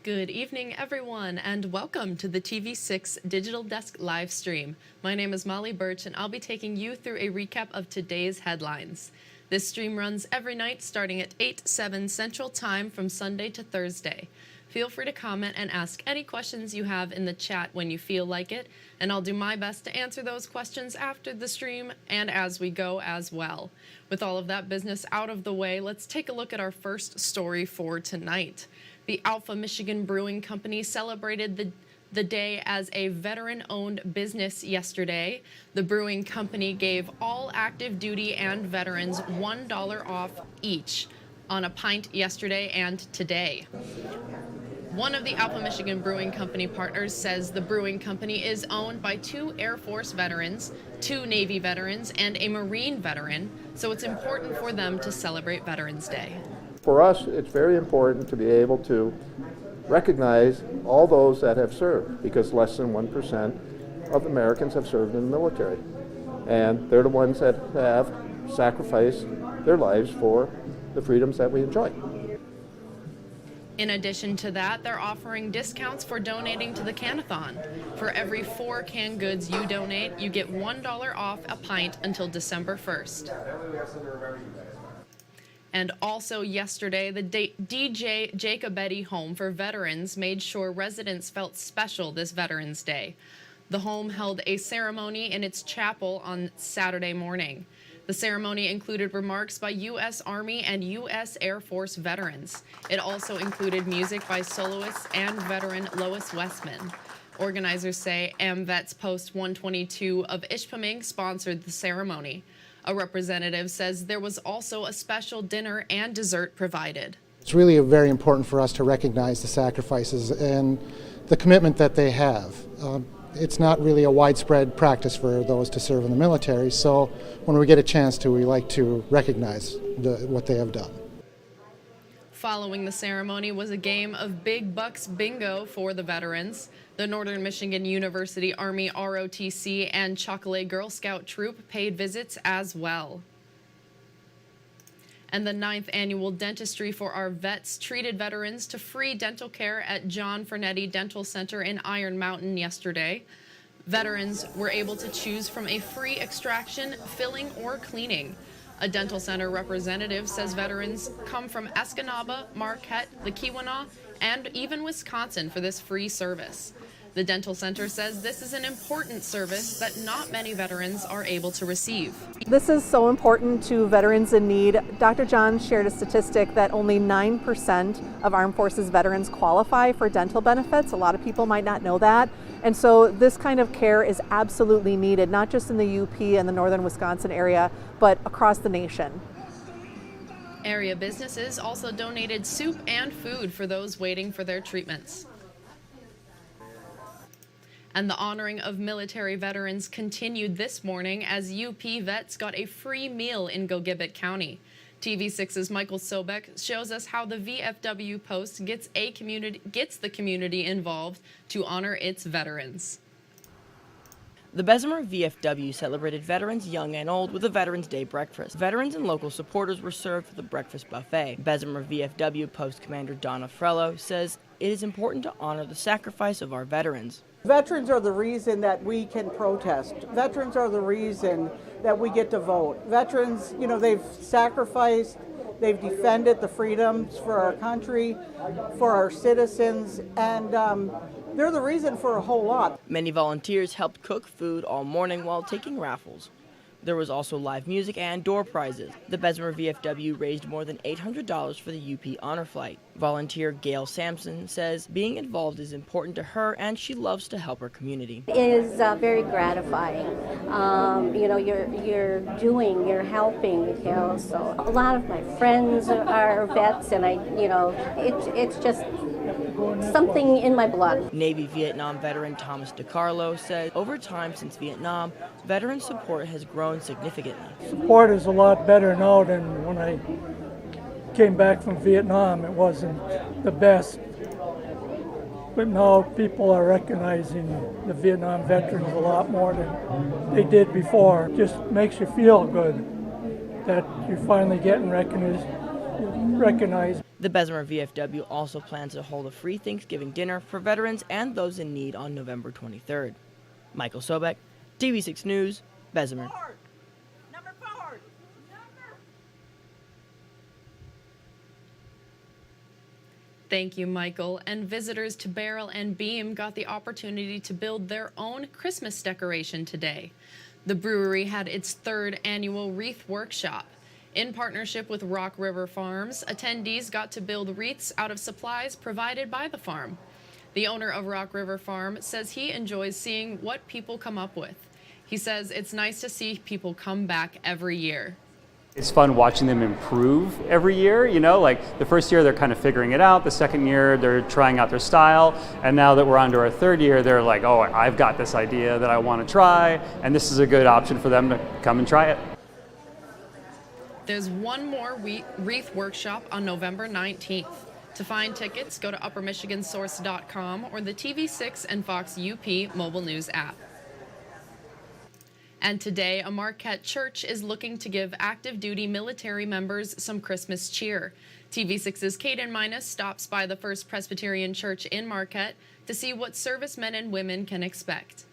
Good evening, everyone, and welcome to the TV6 Digital Desk live stream. My name is Molly Birch, and I'll be taking you through a recap of today's headlines. This stream runs every night starting at 8/7 Central Time from Sunday to Thursday. Feel free to comment and ask any questions you have in the chat when you feel like it, and I'll do my best to answer those questions after the stream and as we go as well. With all of that business out of the way, let's take a look at our first story for tonight. The Alpha Michigan Brewing Company celebrated the day as a veteran-owned business yesterday. The brewing company gave all active duty and veterans $1 off each on a pint yesterday and today. One of the Alpha Michigan Brewing Company partners says the brewing company is owned by 2 Air Force veterans, 2 Navy veterans, and a Marine veteran, so it's important for them to celebrate Veterans Day. For us, it's very important to be able to recognize all those that have served, because less than 1% of Americans have served in the military. And they're the ones that have sacrificed their lives for the freedoms that we enjoy. In addition to that, they're offering discounts for donating to the Canathon. For every 4 canned goods you donate, you get $1 off a pint until December 1st. And also yesterday, the DJ Jacobetti Home for Veterans made sure residents felt special this Veterans Day. The home held a ceremony in its chapel on Saturday morning. The ceremony included remarks by U.S. Army and U.S. Air Force veterans. It also included music by soloist and veteran Lois Westman. Organizers say AMVETS Post 122 of Ishpeming sponsored the ceremony. A representative says there was also a special dinner and dessert provided. It's really very important for us to recognize the sacrifices and the commitment that they have. It's not really a widespread practice for those to serve in the military, so when we get a chance to, we like to recognize what they have done. Following the ceremony was a game of Big Bucks Bingo for the veterans. The Northern Michigan University Army ROTC and Chocolate Girl Scout Troop paid visits as well. And the 9th annual Dentistry for Our Vets treated veterans to free dental care at John Fernetti Dental Center in Iron Mountain yesterday. Veterans were able to choose from a free extraction, filling, or cleaning. A dental center representative says veterans come from Escanaba, Marquette, the Keweenaw, and even Wisconsin for this free service. The dental center says this is an important service that not many veterans are able to receive. This is so important to veterans in need. Dr. John shared a statistic that only 9% of Armed Forces veterans qualify for dental benefits. A lot of people might not know that. And so this kind of care is absolutely needed, not just in the UP and the northern Wisconsin area, but across the nation. Area businesses also donated soup and food for those waiting for their treatments. And the honoring of military veterans continued this morning as UP vets got a free meal in Gogebic County. TV6's Michael Sobek shows us how the VFW Post gets the community involved to honor its veterans. The Bessemer VFW celebrated veterans young and old with a Veterans Day breakfast. Veterans and local supporters were served with a breakfast buffet. Bessemer VFW Post Commander Donna Frello says it is important to honor the sacrifice of our veterans. Veterans are the reason that we can protest. Veterans are the reason that we get to vote. Veterans, they've sacrificed, they've defended the freedoms for our country, for our citizens, and they're the reason for a whole lot. Many volunteers helped cook food all morning while taking raffles. There was also live music and door prizes. The Bessemer VFW raised more than $800 for the UP Honor Flight. Volunteer Gail Sampson says being involved is important to her and she loves to help her community. It is very gratifying. You're helping, so a lot of my friends are vets and it's just something in my blood. Navy Vietnam veteran Thomas DiCarlo says over time since Vietnam, veteran support has grown significantly. Support is a lot better now than when I came back from Vietnam. It wasn't the best. But now people are recognizing the Vietnam veterans a lot more than they did before. It just makes you feel good that you're finally getting recognition recognized. The Bessemer VFW also plans to hold a free Thanksgiving dinner for veterans and those in need on November 23rd. Michael Sobek, TV6 News, Bessemer. Thank you, Michael. And visitors to Barrel and Beam got the opportunity to build their own Christmas decoration today. The brewery had its third annual wreath workshop. In partnership with Rock River Farms, attendees got to build wreaths out of supplies provided by the farm. The owner of Rock River Farm says he enjoys seeing what people come up with. He says it's nice to see people come back every year. It's fun watching them improve every year, you know, like the first year they're kind of figuring it out, the second year they're trying out their style, and now that we're on to our third year, they're like, oh, I've got this idea that I want to try, and this is a good option for them to come and try it. There's one more wreath workshop on November 19th. To find tickets, go to uppermichigansource.com or the TV6 and Fox UP mobile news app. And today, a Marquette church is looking to give active duty military members some Christmas cheer. TV6's Caden Minus stops by the First Presbyterian Church in Marquette to see what servicemen and women can expect.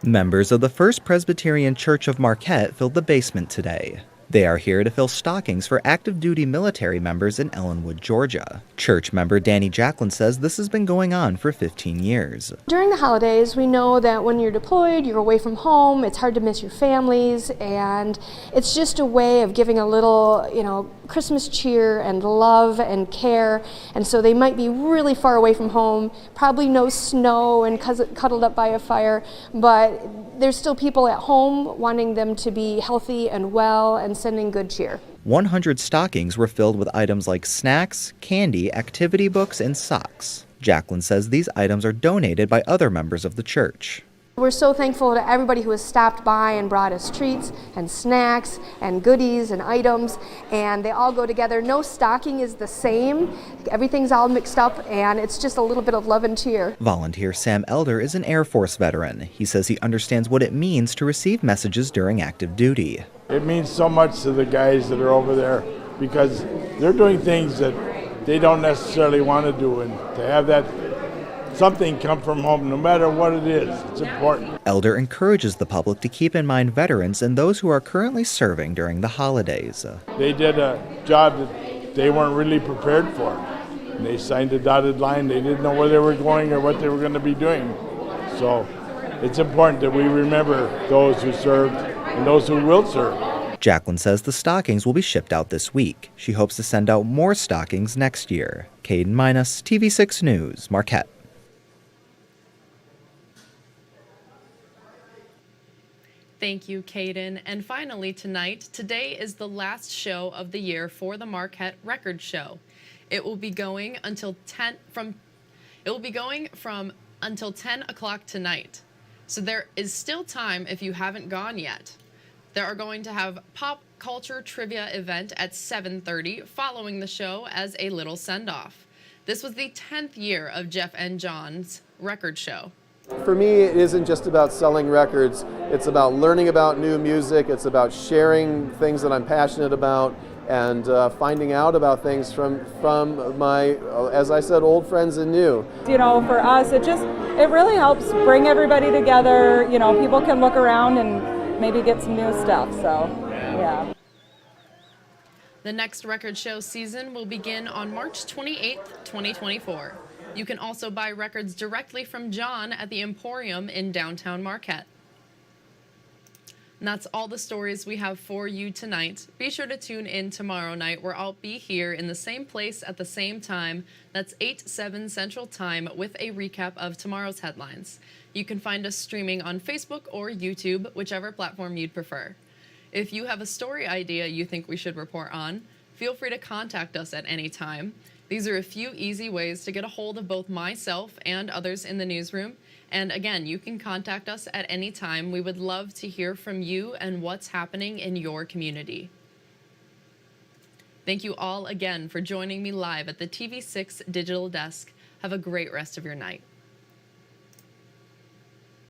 Members of the First Presbyterian Church of Marquette filled the basement today. They are here to fill stockings for active duty military members in Ellenwood, Georgia. Church member Danny Jacklin says this has been going on for 15 years. During the holidays, we know that when you're deployed, you're away from home, it's hard to miss your families, and it's just a way of giving a little, Christmas cheer and love and care. And so they might be really far away from home, probably no snow and cuddled up by a fire, but there's still people at home wanting them to be healthy and well and sending good cheer. 100 stockings were filled with items like snacks, candy, activity books, and socks. Jacqueline says these items are donated by other members of the church. We're so thankful to everybody who has stopped by and brought us treats and snacks and goodies and items, and they all go together. No stocking is the same. Everything's all mixed up, and it's just a little bit of love and cheer. Volunteer Sam Elder is an Air Force veteran. He says he understands what it means to receive messages during active duty. It means so much to the guys that are over there because they're doing things that they don't necessarily want to do, and to have that something come from home, no matter what it is, it's important. Elder encourages the public to keep in mind veterans and those who are currently serving during the holidays. They did a job that they weren't really prepared for. And they signed a dotted line. They didn't know where they were going or what they were going to be doing. So it's important that we remember those who served and those who will serve. Jacqueline says the stockings will be shipped out this week. She hopes to send out more stockings next year. Caden Minus, TV6 News, Marquette. Thank you, Caden. And finally tonight, today is the last show of the year for the Marquette Record Show. It will be going until 10 o'clock tonight. So there is still time if you haven't gone yet. They are going to have pop culture trivia event at 7:30 following the show as a little send-off. This was the 10th year of Geoff and John's record show. For me, it isn't just about selling records. It's about learning about new music. It's about sharing things that I'm passionate about and finding out about things from my, as I said, old friends and new. For us, it really helps bring everybody together. People can look around and maybe get some new stuff. So, yeah. The next record show season will begin on March 28th, 2024. You can also buy records directly from John at the Emporium in downtown Marquette. And that's all the stories we have for you tonight. Be sure to tune in tomorrow night where I'll be here in the same place at the same time. That's 8/7 Central Time with a recap of tomorrow's headlines. You can find us streaming on Facebook or YouTube, whichever platform you'd prefer. If you have a story idea you think we should report on, feel free to contact us at any time. These are a few easy ways to get a hold of both myself and others in the newsroom. And again, you can contact us at any time. We would love to hear from you and what's happening in your community. Thank you all again for joining me live at the TV6 Digital Desk. Have a great rest of your night.